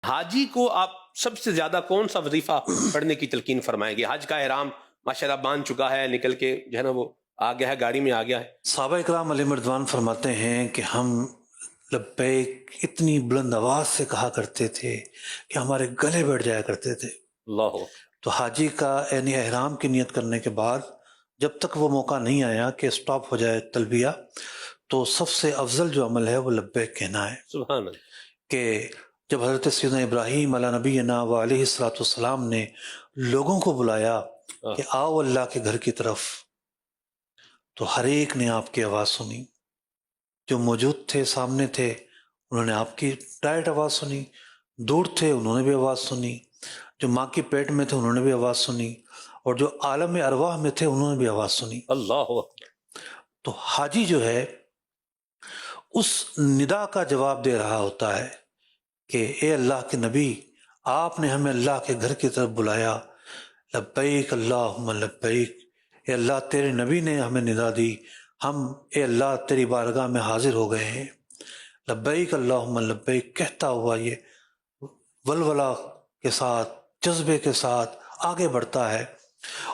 حاجی کو آپ سب سے زیادہ کون سا وظیفہ پڑھنے کی تلقین فرمائیں گے؟ حج کا احرام ماشاءاللہ باندھ چکا ہے، نکل کے جو ہے نا وہ آ گیا ہے، گاڑی میں آ گیا ہے۔ صحابہ اکرام علیہ مردوان فرماتے ہیں کہ ہم لبیک اتنی بلند آواز سے کہا کرتے تھے کہ ہمارے گلے بیٹھ جایا کرتے تھے۔ اللہ تو حاجی کا یعنی احرام کی نیت کرنے کے بعد جب تک وہ موقع نہیں آیا کہ سٹاپ ہو جائے تلبیہ، تو سب سے افضل جو عمل ہے وہ لبیک کہنا ہے۔ سبحان اللہ۔ کہ جب حضرت سیدنا ابراہیم علیہ نبینا و علیہ الصلوۃ والسلام نے لوگوں کو بلایا کہ آؤ اللہ کے گھر کی طرف، تو ہر ایک نے آپ کی آواز سنی۔ جو موجود تھے، سامنے تھے، انہوں نے آپ کی ڈائریکٹ آواز سنی، دور تھے انہوں نے بھی آواز سنی، جو ماں کی پیٹ میں تھے انہوں نے بھی آواز سنی، اور جو عالم ارواح میں تھے انہوں نے بھی آواز سنی۔ اللہ تو حاجی جو ہے اس ندا کا جواب دے رہا ہوتا ہے کہ اے اللہ کے نبی، آپ نے ہمیں اللہ کے گھر کی طرف بلایا، لبیک اللہم لبیک، اے اللہ تیرے نبی نے ہمیں ندا دی، ہم اے اللہ تیری بارگاہ میں حاضر ہو گئے ہیں۔ لبیک اللہم لبیک کہتا ہوا یہ ولولہ کے ساتھ، جذبے کے ساتھ آگے بڑھتا ہے،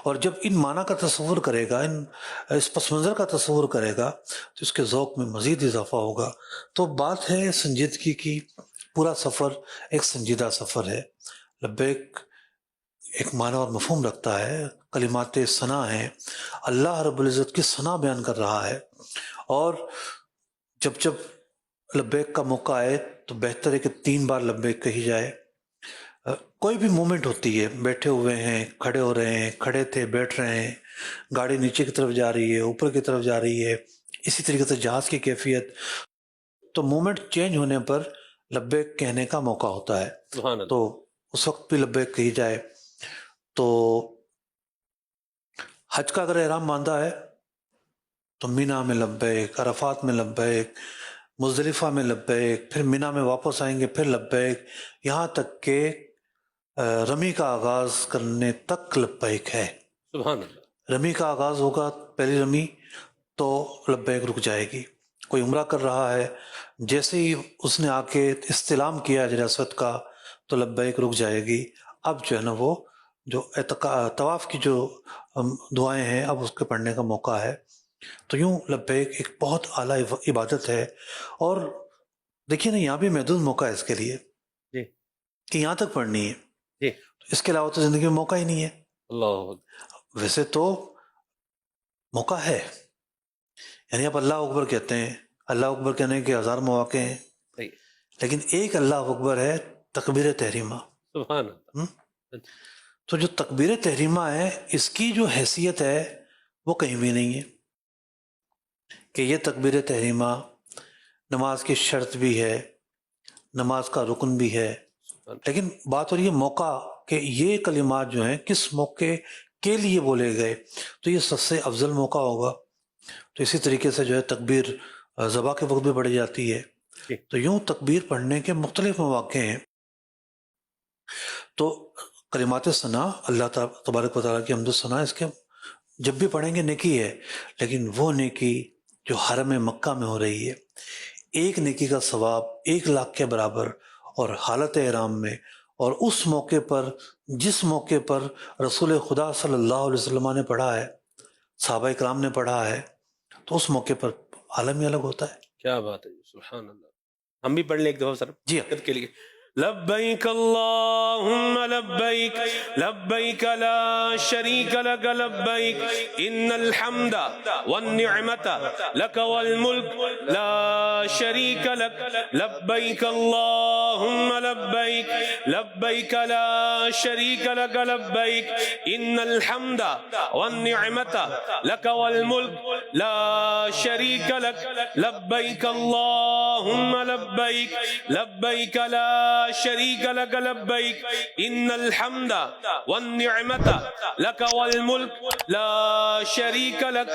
اور جب ان معنی کا تصور کرے گا، اس پس منظر کا تصور کرے گا، تو اس کے ذوق میں مزید اضافہ ہوگا۔ تو بات ہے سنجیدگی کی، پورا سفر ایک سنجیدہ سفر ہے۔ لبیک ایک معنی اور مفہوم رکھتا ہے، کلمات ثنا ہیں، اللہ رب العزت کی ثنا بیان کر رہا ہے، اور جب جب لبیک کا موقع آئے تو بہتر ہے کہ 3 بار لبیک کہی جائے۔ کوئی بھی مومنٹ ہوتی ہے، بیٹھے ہوئے ہیں، کھڑے ہو رہے ہیں، کھڑے تھے بیٹھ رہے ہیں، گاڑی نیچے کی طرف جا رہی ہے، اوپر کی طرف جا رہی ہے، اسی طریقے سے جہاز کی کیفیت، تو مومنٹ چینج ہونے پر لبیک کہنے کا موقع ہوتا ہے، سبحان اللہ۔ تو اس وقت بھی لبیک کہی جائے۔ تو حج کا اگر احرام باندھا ہے تو مینا میں لبیک، عرفات میں لبیک، مزدلفہ میں لبیک، پھر مینا میں واپس آئیں گے پھر لبیک، یہاں تک کہ رمی کا آغاز کرنے تک لبیک ہے۔ سبحان اللہ۔ رمی کا آغاز ہوگا پہلی رمی تو لبیک رک جائے گی۔ کوئی عمرہ کر رہا ہے، جیسے ہی اس نے آ کے استلام کیا حجر اسود کا تو لبیک رک جائے گی۔ اب جو ہے نا وہ جو طواف کی جو دعائیں ہیں اب اس کے پڑھنے کا موقع ہے۔ تو یوں لبیک ایک بہت اعلیٰ عبادت ہے، اور دیکھیے نا یہاں بھی محدود موقع ہے اس کے لیے جی کہ یہاں تک پڑھنی ہے، جی۔ اس کے علاوہ تو زندگی میں موقع ہی نہیں ہے۔ اللہ ویسے تو موقع ہے، یعنی آپ اللہ اکبر کہتے ہیں، اللہ اکبر کہنے کے 1000 مواقع ہیں، صحیح۔ لیکن ایک اللہ اکبر ہے تکبیر تحریمہ۔ سبحان اللہ۔ تو جو تکبیر تحریمہ ہے اس کی جو حیثیت ہے وہ کہیں بھی نہیں ہے، کہ یہ تکبیر تحریمہ نماز کی شرط بھی ہے، نماز کا رکن بھی ہے، لیکن بات ہو رہی ہے موقع کہ یہ کلمات جو ہیں کس موقع کے لیے بولے گئے، تو یہ سب سے افضل موقع ہوگا۔ تو اسی طریقے سے جو ہے تکبیر ذبح کے وقت بھی پڑھی جاتی ہے۔ تو یوں تکبیر پڑھنے کے مختلف مواقع ہیں۔ تو کلمات ثنا، اللہ تبارک و تعالیٰ کی حمد و ثنا، اس کے جب بھی پڑھیں گے نیکی ہے، لیکن وہ نیکی جو حرم مکہ میں ہو رہی ہے، ایک نیکی کا ثواب 1,00,000 کے برابر، اور حالت احرام میں، اور اس موقع پر جس موقع پر رسول خدا صلی اللہ علیہ وسلم نے پڑھا ہے، صحابہ اکرام نے پڑھا ہے، تو اس موقع پر عالم ہی الگ ہوتا ہے۔ کیا بات ہے، سبحان اللہ۔ ہم بھی پڑھ لیں ایک دفعہ سر جی کے لیے۔ لبیک اللہم لبیک، لبیک لا شریک لک لبیک، ان الحمد والنعمت لک والملک لا شریک لک، لبیک اللہم لبیک، لبیک لا شریک لک لبیک، ان الحمد والنعمت لک والملک لا شریک لک، لبیک اللہم لبیک، لبیک لا شریک لک لبیک، ان الحمد والنعمت لک والملک لا شریک لک۔